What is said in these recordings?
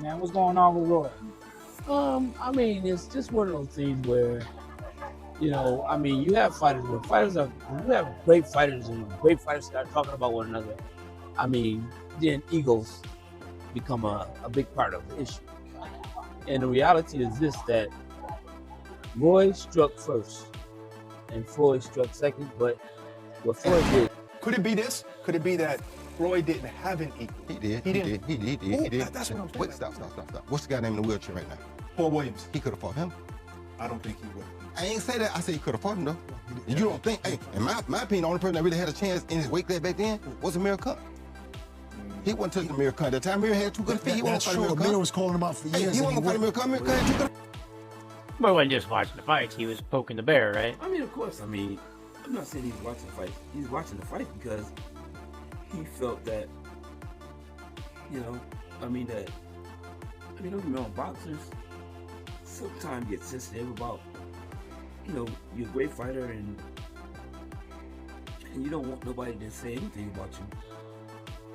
man? What's going on with Roy? I mean, it's just one of those things where, I mean, you have fighters when you have great fighters and great fighters start talking about one another. I mean, then egos become a big part of the issue. And the reality is this, that Roy struck first and Floyd struck second, but what Floyd did. Could it be this? Could it be that Floyd didn't have an equal? He did. He did. That's what I'm saying. Wait, stop. What's the guy named in the wheelchair right now? Paul Williams. He could have fought him. I don't think he would. I ain't say that. I said he could have fought him though. You don't think? Hey, in my opinion, the only person that really had a chance in his weight class back then was Amir Khan. He wasn't touching Amir Khan. That time Amir had 2 good feet. He wasn't fighting Amir Khan. Amir was calling him out for years. He wasn't fighting Amir Khan. Amir Khan had 2 good. But he wasn't just watching the fights, he was poking the bear, right? I mean, of course. I mean, I'm not saying he's watching the fight. He's watching the fight because he felt that, don't get me wrong, boxers sometimes get sensitive about, you're a great fighter and you don't want nobody to say anything about you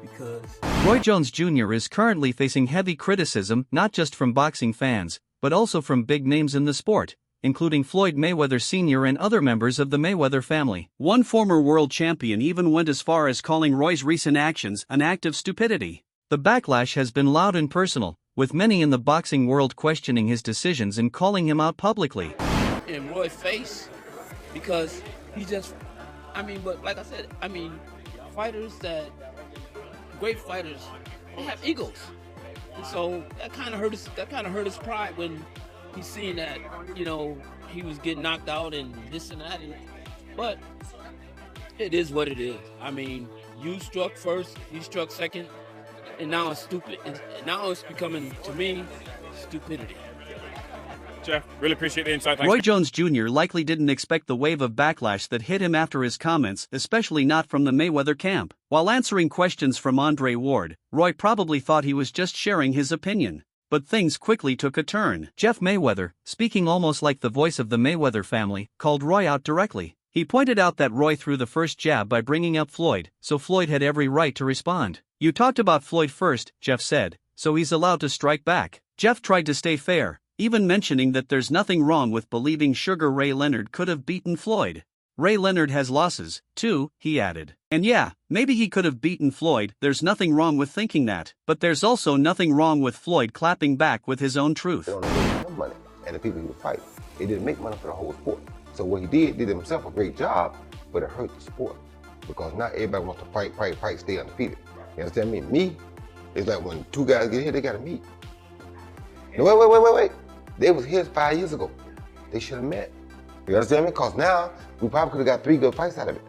because... Roy Jones Jr. is currently facing heavy criticism not just from boxing fans, but also from big names in the sport, including Floyd Mayweather Sr. and other members of the Mayweather family. One former world champion even went as far as calling Roy's recent actions an act of stupidity. The backlash has been loud and personal, with many in the boxing world questioning his decisions and calling him out publicly. In Roy's face, because he just, but like I said, great fighters, they have egos. And so that kind of hurt his pride when he's seeing that, he was getting knocked out and this and that. But it is what it is. I mean, you struck first, he struck second, and now it's stupid. Now it's becoming, to me, stupidity. Jeff, really appreciate the insight. Roy Jones Jr. likely didn't expect the wave of backlash that hit him after his comments, especially not from the Mayweather camp. While answering questions from Andre Ward, Roy probably thought he was just sharing his opinion. But things quickly took a turn. Jeff Mayweather, speaking almost like the voice of the Mayweather family, called Roy out directly. He pointed out that Roy threw the first jab by bringing up Floyd, so Floyd had every right to respond. "You talked about Floyd first," Jeff said, "so he's allowed to strike back." Jeff tried to stay fair, even mentioning that there's nothing wrong with believing Sugar Ray Leonard could have beaten Floyd. Ray Leonard has losses, too, he added. And yeah, maybe he could have beaten Floyd, there's nothing wrong with thinking that. But there's also nothing wrong with Floyd clapping back with his own truth. They don't make him money, and the people he would fight, they didn't make money for the whole sport. So what he did himself a great job, but it hurt the sport. Because not everybody wants to fight, stay undefeated. You understand me? Me, it's like when 2 guys get here, they gotta meet. No, wait. They was here 5 years ago. They should have met. You understand me? Because now, we probably could have got 3 good fights out of it.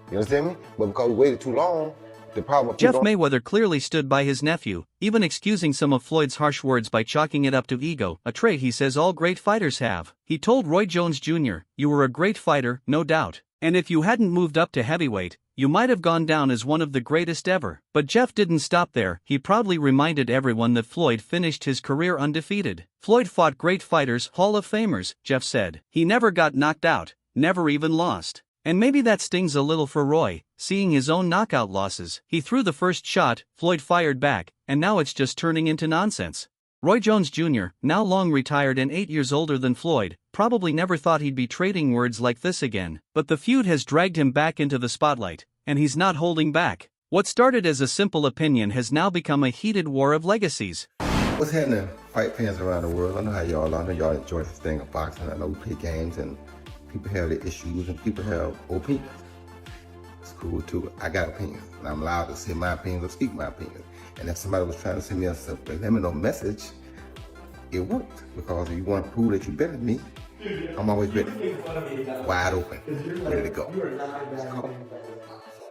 You understand me? But because we waited too long, the problem... Jeff Mayweather clearly stood by his nephew, even excusing some of Floyd's harsh words by chalking it up to ego, a trait he says all great fighters have. He told Roy Jones Jr., "You were a great fighter, no doubt. And if you hadn't moved up to heavyweight, you might have gone down as one of the greatest ever." But Jeff didn't stop there. He proudly reminded everyone that Floyd finished his career undefeated. "Floyd fought great fighters, Hall of Famers," Jeff said. "He never got knocked out, never even lost." And maybe that stings a little for Roy, seeing his own knockout losses. He threw the first shot, Floyd fired back, and now it's just turning into nonsense. Roy Jones Jr., now long retired and 8 years older than Floyd, probably never thought he'd be trading words like this again. But the feud has dragged him back into the spotlight, and he's not holding back. What started as a simple opinion has now become a heated war of legacies. What's happening, fight fans around the world? I know how y'all are. I know y'all enjoy this thing of boxing. I know we play games and people have their issues and people have opinions. It's cool too. I got opinions and I'm allowed to say my opinions or speak my opinions. And if somebody was trying to send me a subliminal message, it worked. Because if you want to prove that you're better than me, I'm always ready. Wide open, ready to go.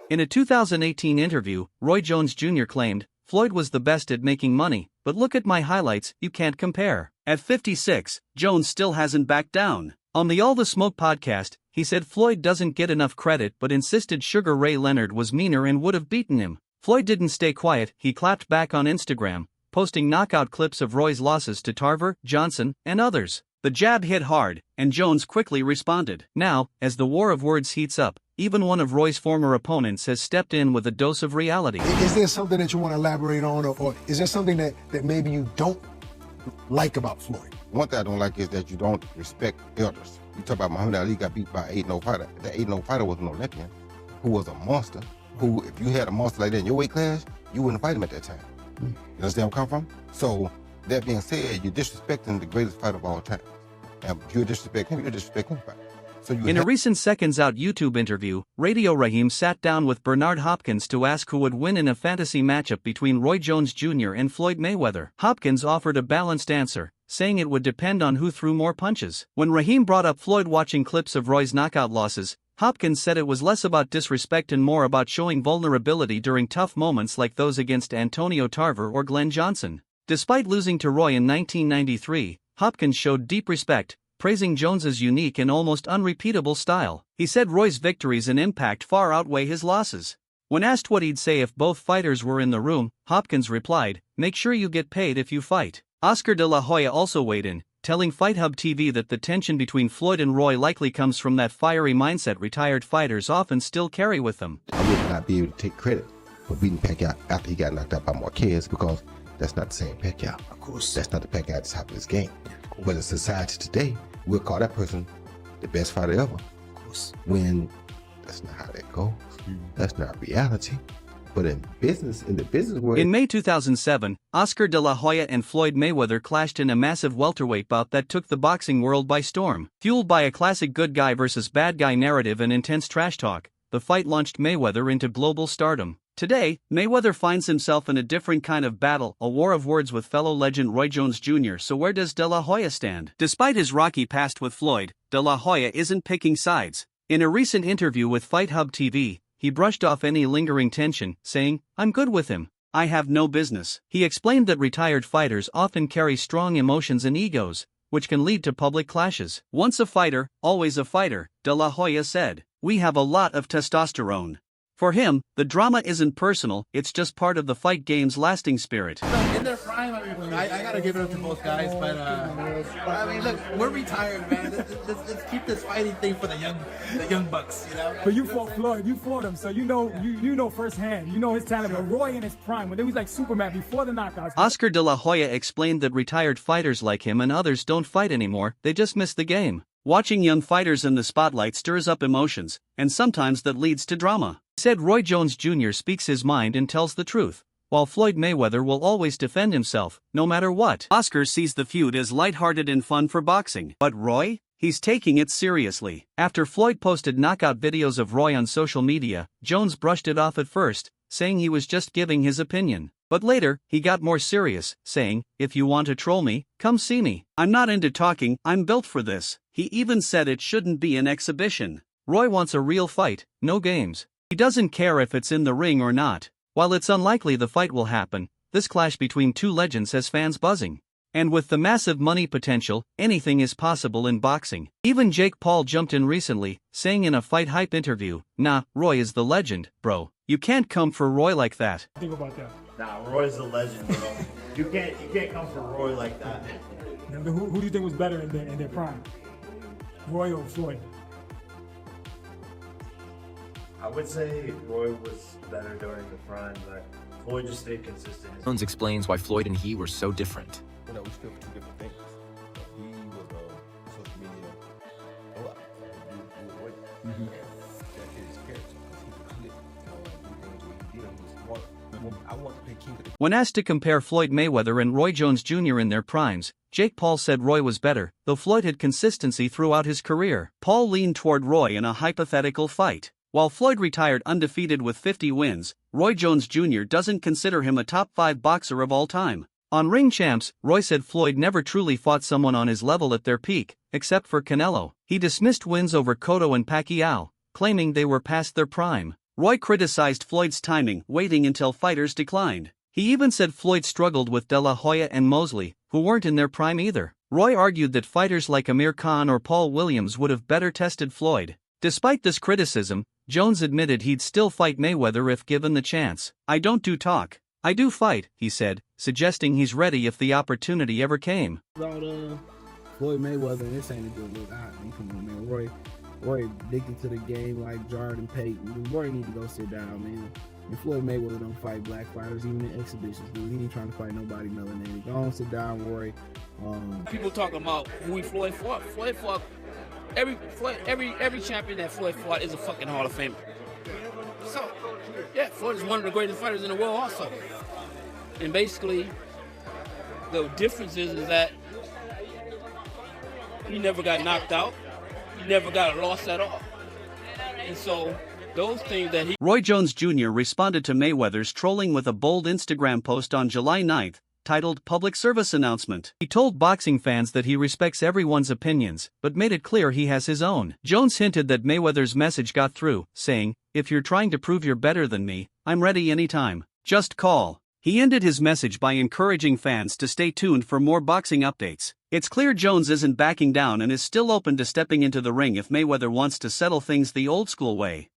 In a 2018 interview, Roy Jones Jr. claimed, "Floyd was the best at making money, but look at my highlights, you can't compare." At 56, Jones still hasn't backed down. On the All the Smoke podcast, he said Floyd doesn't get enough credit but insisted Sugar Ray Leonard was meaner and would have beaten him. Floyd didn't stay quiet, he clapped back on Instagram, posting knockout clips of Roy's losses to Tarver, Johnson, and others. The jab hit hard, and Jones quickly responded. Now, as the war of words heats up, even one of Roy's former opponents has stepped in with a dose of reality. Is there something that you want to elaborate on, or is there something that maybe you don't like about Floyd? One thing I don't like is that you don't respect elders. You talk about Muhammad Ali got beat by an 8-0 fighter. That 8-0 fighter was an Olympian who was a monster, who, if you had a monster like that in your weight class, you wouldn't fight him at that time. You understand where I'm coming from? So, that being said, you're disrespecting the greatest fighter of all time. And if you disrespect him, you're disrespecting him. So in a recent Seconds Out YouTube interview, Radio Raheem sat down with Bernard Hopkins to ask who would win in a fantasy matchup between Roy Jones Jr. and Floyd Mayweather. Hopkins offered a balanced answer, saying it would depend on who threw more punches. When Raheem brought up Floyd watching clips of Roy's knockout losses, Hopkins said it was less about disrespect and more about showing vulnerability during tough moments like those against Antonio Tarver or Glenn Johnson. Despite losing to Roy in 1993, Hopkins showed deep respect, praising Jones's unique and almost unrepeatable style. He said Roy's victories and impact far outweigh his losses. When asked what he'd say if both fighters were in the room, Hopkins replied, "Make sure you get paid if you fight." Oscar de la Hoya also weighed in, telling FightHub TV that the tension between Floyd and Roy likely comes from that fiery mindset retired fighters often still carry with them. I would not be able to take credit for beating Pacquiao after he got knocked out by Marquez because that's not the same Pacquiao. Of course. That's not the Pacquiao at the top of this game. But in society today, we'll call that person the best fighter ever. Of course. When that's not how that goes. That's not reality. But in the business world. In May 2007, Oscar de la Hoya and Floyd Mayweather clashed in a massive welterweight bout that took the boxing world by storm. Fueled by a classic good guy versus bad guy narrative and intense trash talk, the fight launched Mayweather into global stardom. Today, Mayweather finds himself in a different kind of battle, a war of words with fellow legend Roy Jones Jr. So where does de la Hoya stand? Despite his rocky past with Floyd, de la Hoya isn't picking sides. In a recent interview with FightHub TV, he brushed off any lingering tension, saying, "I'm good with him. I have no business." He explained that retired fighters often carry strong emotions and egos, which can lead to public clashes. "Once a fighter, always a fighter," de la Hoya said. "We have a lot of testosterone." For him, the drama isn't personal, it's just part of the fight game's lasting spirit. In their prime, I gotta give it up to both guys, but I mean, look, we're retired, man. Let's keep this fighting thing for the young bucks, you know. But you fought Floyd, you fought him, so you know firsthand, you know his talent. But Roy in his prime, when he was like Superman before the knockouts. Oscar de la Hoya explained that retired fighters like him and others don't fight anymore, they just miss the game. Watching young fighters in the spotlight stirs up emotions, and sometimes that leads to drama. He said Roy Jones Jr. speaks his mind and tells the truth, while Floyd Mayweather will always defend himself, no matter what. Oscar sees the feud as lighthearted and fun for boxing. But Roy? He's taking it seriously. After Floyd posted knockout videos of Roy on social media, Jones brushed it off at first, saying he was just giving his opinion. But later, he got more serious, saying, "If you want to troll me, come see me. I'm not into talking, I'm built for this." He even said it shouldn't be an exhibition. Roy wants a real fight, no games. He doesn't care if it's in the ring or not. While it's unlikely the fight will happen, this clash between two legends has fans buzzing. And with the massive money potential, anything is possible in boxing. Even Jake Paul jumped in recently, saying in a Fight Hype interview, "Nah, Roy is the legend, bro. You can't come for Roy like that." Think about that. Nah, Roy's a legend, bro. You can't come for Roy like that. Now, who do you think was better in their prime? Roy or Floyd? I would say Roy was better during the prime, but Floyd just stayed consistent. Jones explains why Floyd and he were so different. You know, we stood for two different things. He was a social media a lot. You were Roy. That fit his character because he could click do things where he did. He was smart. I want to play king of the. When asked to compare Floyd Mayweather and Roy Jones Jr. in their primes, Jake Paul said Roy was better, though Floyd had consistency throughout his career. Paul leaned toward Roy in a hypothetical fight. While Floyd retired undefeated with 50 wins, Roy Jones Jr. doesn't consider him a top 5 boxer of all time. On Ring Champs, Roy said Floyd never truly fought someone on his level at their peak, except for Canelo. He dismissed wins over Cotto and Pacquiao, claiming they were past their prime. Roy criticized Floyd's timing, waiting until fighters declined. He even said Floyd struggled with De La Hoya and Mosley, who weren't in their prime either. Roy argued that fighters like Amir Khan or Paul Williams would have better tested Floyd. Despite this criticism, Jones admitted he'd still fight Mayweather if given the chance. "I don't do talk. I do fight," he said, suggesting he's ready if the opportunity ever came. About Floyd Mayweather, this ain't a good look. You come on, man, Roy. Roy addicted to the game like Jordan Payton. Roy need to go sit down, man. And Floyd Mayweather don't fight black fighters, even in exhibitions, dude. He ain't trying to fight nobody melanated. Go on, sit down, Roy. People talking about who Floyd fought. Floyd fought every champion that Floyd fought is a fucking Hall of Famer. So, yeah, Floyd is one of the greatest fighters in the world also. And basically, the difference is that he never got knocked out. He never got a loss at all. And so, those things that he... Roy Jones Jr. responded to Mayweather's trolling with a bold Instagram post on July 9th, titled Public Service Announcement. He told boxing fans that he respects everyone's opinions, but made it clear he has his own. Jones hinted that Mayweather's message got through, saying, "If you're trying to prove you're better than me, I'm ready anytime. Just call." He ended his message by encouraging fans to stay tuned for more boxing updates. It's clear Jones isn't backing down and is still open to stepping into the ring if Mayweather wants to settle things the old school way.